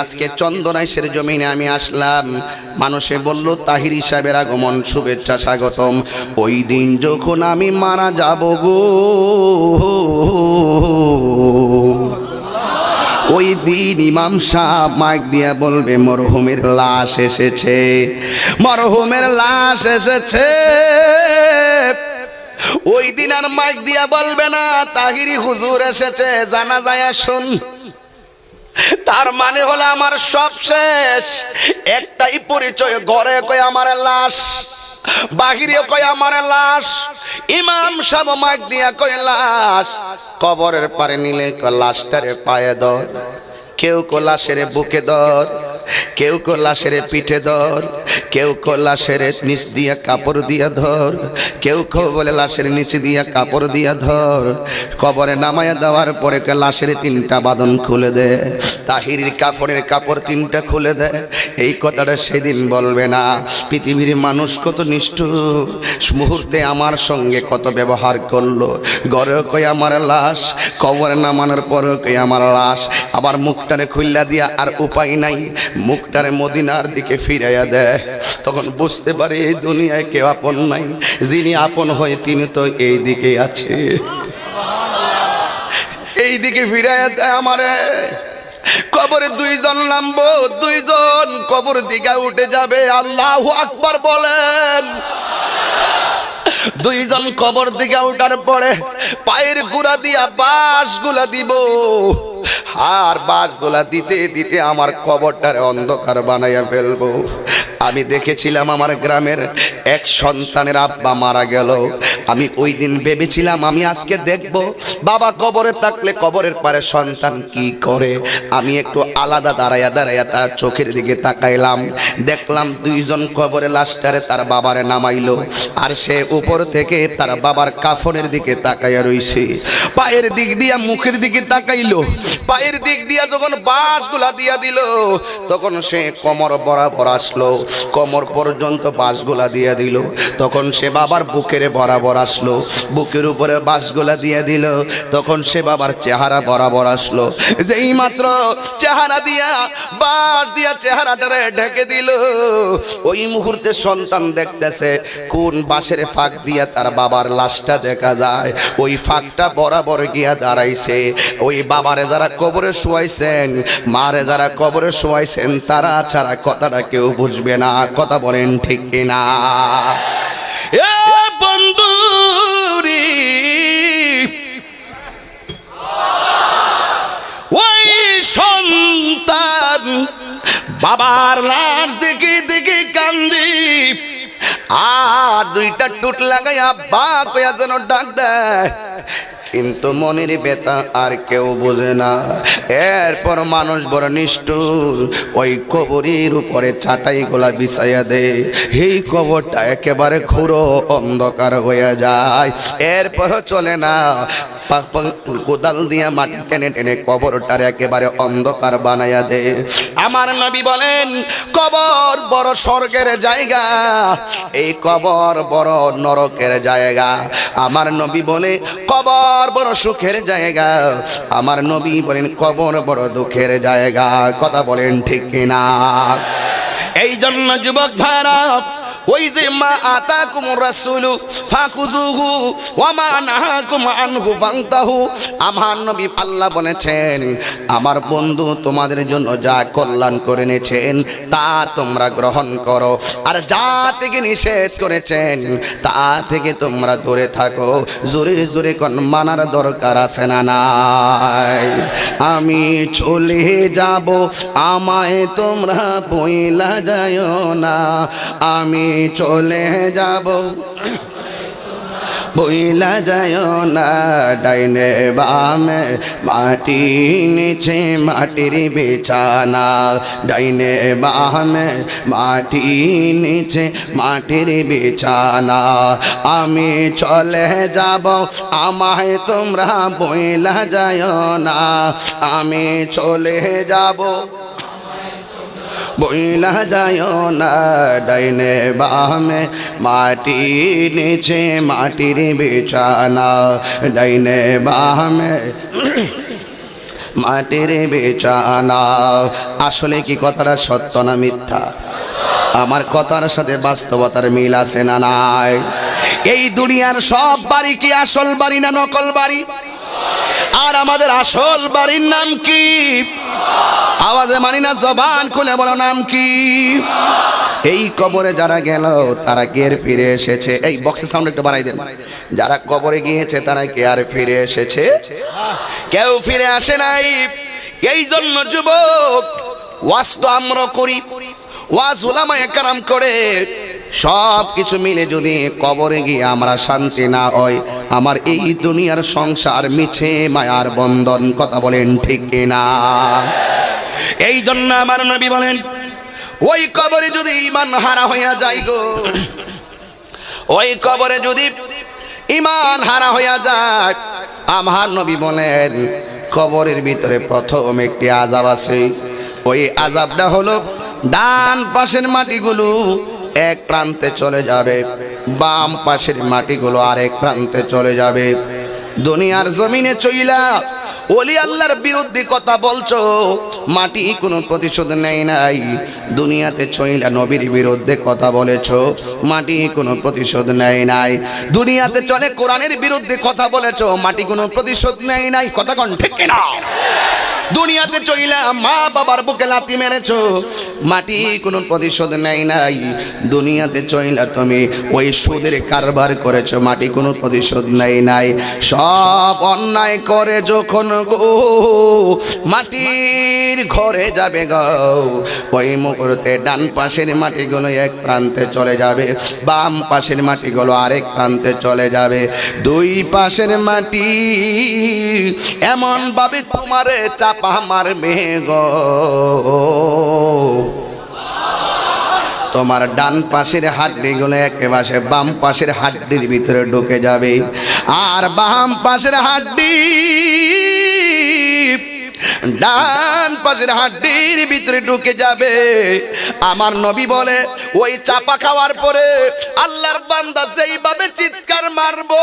আজকে চন্দনাইশের জমিনে আমি আসলাম। মানুষে বলল তাহির সাহেবের আগমন, শুভেচ্ছা, স্বাগতম। ওই দিন যখন আমি মারা যাব গো, ওই দিন ইমাম সাহেব মাইক দিয়া বলবে মরহুমের লাশ এসেছে, মরহুমের লাশ এসেছে। ওই দিন আর মাইক দিয়া বলবে না তাহিরি হুজুর এসেছে, জানাজায় আসুন। তার মানে হলো আমার সব শেষ। একটাই পরিচয়, ঘরে কয় আমার লাশ, বাহিরে কয় আমার লাশ। ইমাম সাহেব মাইক দিয়া কয় লাশ। কবরের পারে নিলে লাশটারে পায়ে ধর, কেউ কো লাশের বুকে ধর, কেউ কো লাশের পিঠে ধর, কেউ কো লাশের নিচ দিয়া কাপড় দিয়া ধর, কেউ কেউ বলে লাশের নিচে দিয়া কাপড় দিয়া ধর। কবরে নামায়া দেওয়ার পরে লাশের তিনটা বাঁধন খুলে দে, তাহিরির কাপড়ের কাপড় তিনটা খুলে দে। এই কথাটা সেদিন বলবে না। পৃথিবীর মানুষ কত নিষ্ঠুর, মুহূর্তে আমার সঙ্গে কত ব্যবহার করলো। ঘরেও কই আমার লাশ, কবরে নামানোর পরেও কই আমার লাশ। আবার মুখটারে খুল্লা দিয়া আর উপায় নাই, মুখটারে মদিনার দিকে ফিরাইয়া দেয়। তখন বুঝতে পারে এই দুনিয়ায় কেউ আপন নাই, যিনি আপন হয় তিনি তো এই দিকে আছে। এই দিকে ফিরাইয়া দেয় আমারে। কবরে দুইজন নামবো, দুইজন কবর দিকে উঠে যাবে। আল্লাহু আকবার বলেন। দুইজন কবর দিকে উঠার পরে পায়ের গুড়া দিয়া বাঁশগুলা দিব, আর বাঁশগুলা দিতে দিতে আমার কবরটারে অন্ধকার বানাইয়া ফেলবো। আমি দেখেছিলাম আমার গ্রামের এক সন্তানের আব্বা মারা গেল। আমি ওই দিন ভেবেছিলাম আমি আজকে দেখব বাবা কবরে থাকলে কবরের পারে সন্তান কি করে। আমি একটু আলাদা দাঁড়াইয়া দাঁড়াইয়া তার চোখের দিকে তাকাইলাম, দেখলাম দুইজন কবরে লাশটারে তার বাবারে নামাইলো, আর সে উপর থেকে তার বাবার কাফনের দিকে তাকাইয়া রইছে। পায়ের দিক দিয়া মুখের দিকে তাকাইলো, পায়ের দিক দিয়া যখন বাঁশগুলা দিয়া দিল তখন সে কোমর বরাবর আসলো, কোমর পর্যন্ত বাঁশগুলা দিয়া দিল। তখন সে বাবার বুকের বরাবর আসলো, বুকের উপরে বাঁশগুলা দিয়া দিল। তখন সে বাবার চেহারা বরাবর আসলো। যেই মাত্র চেহারা দিয়া বাঁশ দিয়া চেহারাটারে ঢেকে দিল, ওই মুহূর্তে সন্তান দেখতেছে কোন বাঁশের ফাঁক দিয়া তার বাবার লাশটা দেখা যায়। ওই ফাঁকটা বরাবর গিয়া দাঁড়াইছে। ওই বাবারে যারা কবরে শোয়াইছেন, মারে যারা কবরে শোয়াইছেন, তারা ছাড়া কথাটা কেউ বুঝবে না। কথা বলেন ঠিক কিনা? এ বন্ধুরি, ওই সন্তান বাবার লাশ দেখে দেখে কান্দি, আর দুইটা টুট লাগাইয়া বা কয়া যেন ডাক দেয়, কিন্তু মনের ব্যথা আর কেউ বোঝে না। এরপর মানুষ বড় নিষ্ঠুর, ওই কবরের উপরে চাটাই গোলা বিছাইয়া দে। এই কবরটা একেবারে ঘুরো অন্ধকার হয়ে যায়। এরপর চলে না, কোদাল দিয়া মাটি টেনে টেনে কবরটার একেবারে অন্ধকার বানাইয়া দে। আমার নবী বলেন কবর বড় স্বর্গের জায়গা, এই কবর বড় নরকের জায়গা। আমার নবী বলে কবর বড় সুখের জায়গা, আমার নবী বলেন কবর বড় দুঃখের জায়গা। কথা বলেন ঠিক কিনা? এই জন্য যুবক ভাইরা, ওই যে মা আতাকুম রাসূলু ফাকুযুহু ওয়া মা নাহাকুম আনহু ফান্তাহু। আমার নবী আল্লাহ বলেছেন আমার বন্ধু তোমাদের জন্য যা কল্যাণ করে এনেছেন তা তোমরা গ্রহণ করো, আর যা থেকে নিষেধ করেছেন তা থেকে তোমরা দূরে থাকো। জোরে জোরে কোন মানার দরকার আছে না নাই? আমি চলে যাব, আমায় তোমরা পয়লা যায়ও না। আমি চলে যাব, বইলা যায় না। ডাইনে বামে মাটি, নিচে মাটির বিছানা। ডাইনে বামে মাটি, নিচে মাটির বিছানা। আমি চলে যাব, আমায় তোমরা বইলা যায় না। আমি চলে যাব, বইলা যায় না। ডাইনে বামে মাটি, নিচে মাটির বিছানা। ডাইনে বামে মাটির বিছানা। আসলে কি কথাটা সত্য না মিথ্যা? আমার কথার সাথে বাস্তবতার মিল আছে না নাই? এই দুনিয়ার সব বাড়ি কি আসল বাড়ি না নকল বাড়ি? আর আমাদের আসল বাড়ির নাম কি? আওয়াজে মানি না, জবান খুলে বলো নাম কি? এই কবরে যারা গেল তারা কি আর ফিরে এসেছে? এই বক্সের সাউন্ড একটু বাড়াই দেন। যারা কবরে গিয়েছে তারা কি আর ফিরে এসেছে? কেউ ফিরে আসে নাই। এই জন্য যুবক, ওয়াজ তো আমরা করি, ওয়াজ উলামায়ে কেরাম করে, সব কিছু মিলে যদি কবরে গিয়ে আমরা শান্তি না হই, আমার এই দুনিয়ার সংসার মিছে মায়ার বন্ধন। কথা বলেন ঠিক কিনা? এই জন্য আমার নবী বলেন, ওই কবরে যদি ঈমান হারা হইয়া যায় গো, ওই কবরে যদি ঈমান হারা হইয়া যায়, আমার নবী বলেন কবরের ভিতরে প্রথম একটি আযাব আছে। ওই আযাবটা হলো ডান পাশের মাটিগুলো এক প্রান্তে চলে যাবে, বাম পাশের মাটিগুলো আরেক প্রান্তে চলে যাবে। দুনিয়ার জমিনে চইলা ওলি আল্লাহর বিরুদ্ধে কথা বলছো, মাটি কোনো প্রতিশোধ নেই নাই। দুনিয়াতে চইলা নবীর বিরুদ্ধে কথা বলেছো, মাটি কোনো প্রতিশোধ নেই নাই। দুনিয়াতে চলে কোরআনের বিরুদ্ধে কথা বলেছো, মাটি কোনো প্রতিশোধ নেই নাই। কথা কোন ঠিক কিনা? দুনিয়াতে চইলা মা বাবার বুকে লাথি মেরেছো, মাটি কোনো প্রতিশোধ নেই নাই। দুনিয়াতে চইলা তুমি ওই সুদের কারবার করেছো, মাটি কোনো প্রতিশোধ নেই নাই। সব অন্যায় করে যখন গো মাটির ঘরে যাবে গো, ওই মুহূর্তে ডান পাশের মাটিগুলো এক প্রান্তে চলে যাবে, বাম পাশের মাটিগুলো আরেক প্রান্তে চলে যাবে। দুই পাশের মাটি এমন ভাবে তোমারে চাপা মারবে গো, তোমার ডান পাশের হাড্ডিগুলো একেবারে বাম পাশের হাড্ডির ভিতরে ঢুকে যাবে, আর বাম পাশের হাড্ডি ডান পাশের হাড্ডির ভিতরে ঢুকে যাবে। আমার নবী বলে ওই চাপা খাওয়ার পরে আল্লাহর বান্দা যেইভাবে চিৎকার মারবো,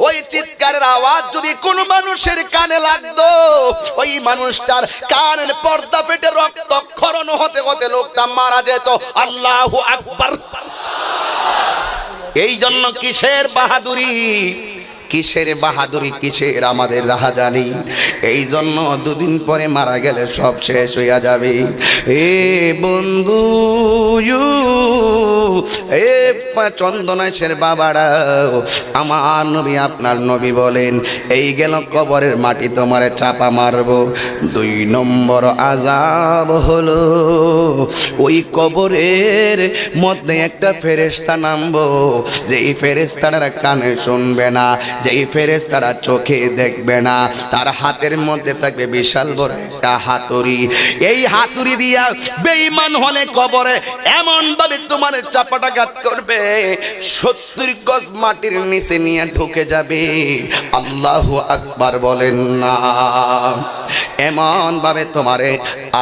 ওই চিৎকারের আওয়াজ যদি কোনো মানুষের কানে লাগতো, ওই মানুষটার কানের পর্দা ফেটে রক্তক্ষরণ হতে হতে লোকটা মারা যেত। আল্লাহু আকবার। এই জন্য কিসের বাহাদুরি, কিসের বাহাদুরি, কিসের আমাদের রাহাজানি? এই জন্য দুদিন পরে মারা গেলে সব শেষ হইয়া যাবে। এ বন্ধু, এ চন্দনেশের বাবারা, আমার নবী আপনার নবী বলেন এই গেল কবরের মাটি তোমারে চাপা মারবো। দুই নম্বর আযাব হলো ওই কবরের মধ্যে একটা ফেরেশতা নামবো, যেই ফেরেশতারা কানে শুনবে না, যেই ফেরেশতারা চোখে দেখবে না, তার হাতের মধ্যে থাকবে বিশাল বড় একটা হাতুড়ি। এই হাতুড়ি দিয়া বেঈমান হলে কবরে এমন ভাবে তোমার চাপাটাঘাত করবে, 70 গজ মাটির নিচে নিয়ে ঢুকে যাবে। আল্লাহু আকবার বলেন না। এমন ভাবে তোমারে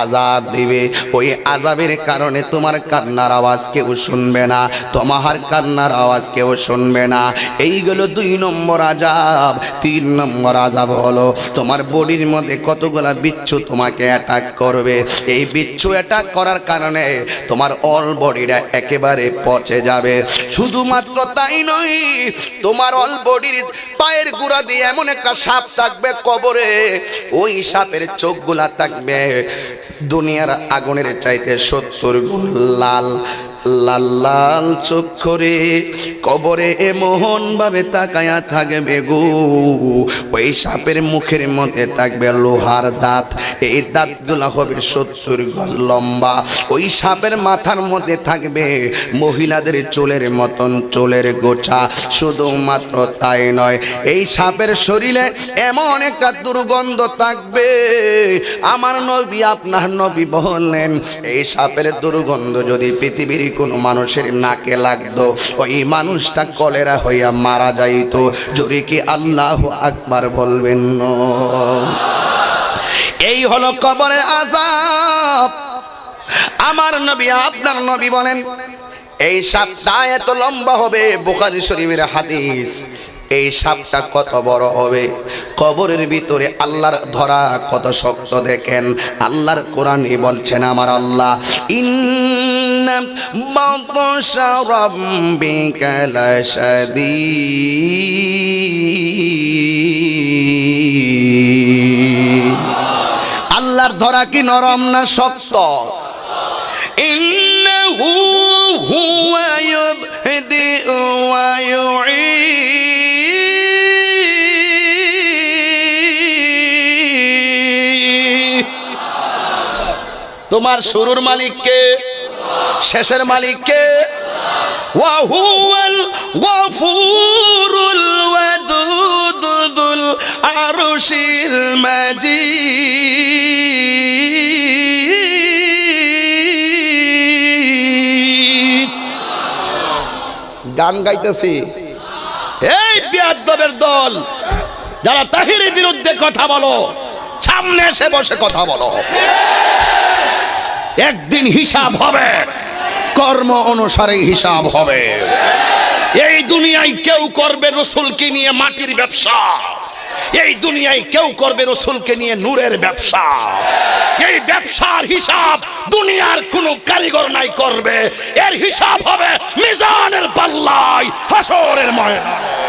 আযাব দিবে, ওই আযাবের কারণে তোমার কান্নার আওয়াজ কেউ শুনবে না, তোমার কান্নার আওয়াজ কেউ শুনবে না। এইগুলো 2 নম্বর আযাব। 3 নম্বর আযাব হলো তোমার বডির মধ্যে কতগুলা বিচ্ছু তোমাকে অ্যাটাক করবে। এই বিচ্ছু অ্যাটাক করার কারণে তোমার অল বডিটা একেবারে পচে যাবে। শুধুমাত্র তাই নয়, তোমার অল বডির পায়ের গোড়া দিয়ে এমন একটা সাপ থাকবে কবরে, ওই সাপের চোখগুলা থাকবে দুনিয়ার আগুনের চাইতে 70 গুণ লাল লাল লাল চোখ করে কবরে এমন ভাবে তাকায়া থাকবে গো। ওই সাপের মুখের মধ্যে থাকবে লোহার দাঁত, এই দাঁতগুলো হবে 70 গজ লম্বা। ওই সাপের মাথার মধ্যে থাকবে মহিলাদের চুলের মতন চুলের গোছা। শুধুমাত্র তাই নয়, এই সাপের শরীরে এমন একটা দুর্গন্ধ থাকবে, আমার নবী আপনার নবী বললেন এই সাপের দুর্গন্ধ যদি পৃথিবীর কোনো মানুষের নাকে লাগতো, ওই মানুষটা কলেরা হইয়া মারা যাইতো। জোরে কি আল্লাহু আকবার বলবেন? এই হলো কবরের আযাব। আমার নবী আপনার নবী বলেন এই সাপটা এত লম্বা হবে, বুখারী শরীফের হাদিস। এই সাপটা কত বড় হবে? কবরের ভিতরে আল্লাহর ধরা কত শক্ত দেখেন। আল্লাহর কোরআনে বলছেন আমার আল্লাহ, ইন্না বাতশা রাব্বিকা লাশাদীদ। আল্লাহর ধরা কি নরম না শক্ত? ইন্নাহু হুয়া ইউবদিউ ওয়া ইউঈদ। তোমার শুরুর মালিককে, শেষের মালিককে। ওয়া হুয়াল গফুরুল ওয়াদুদ যুল আরশিল মাজিদ। গান গাইতেছি। এই বিয়াদবের দল যারা তাহিরের বিরুদ্ধে কথা বলো, সামনে এসে বসে কথা বলো। একদিন হিসাব হবে, কর্ম অনুসারে হিসাব হবে। এই দুনিয়ায় কেউ করবে রসুলকে নিয়ে মাটির ব্যবসা, এই দুনিয়ায় কেউ করবে রসুলকে নিয়ে নূরের ব্যবসা। এই ব্যবসার হিসাব দুনিয়ার কোন কারিগর নাই করবে, এর হিসাব হবে মিজানের পাল্লায় হাসরের ময়দানে।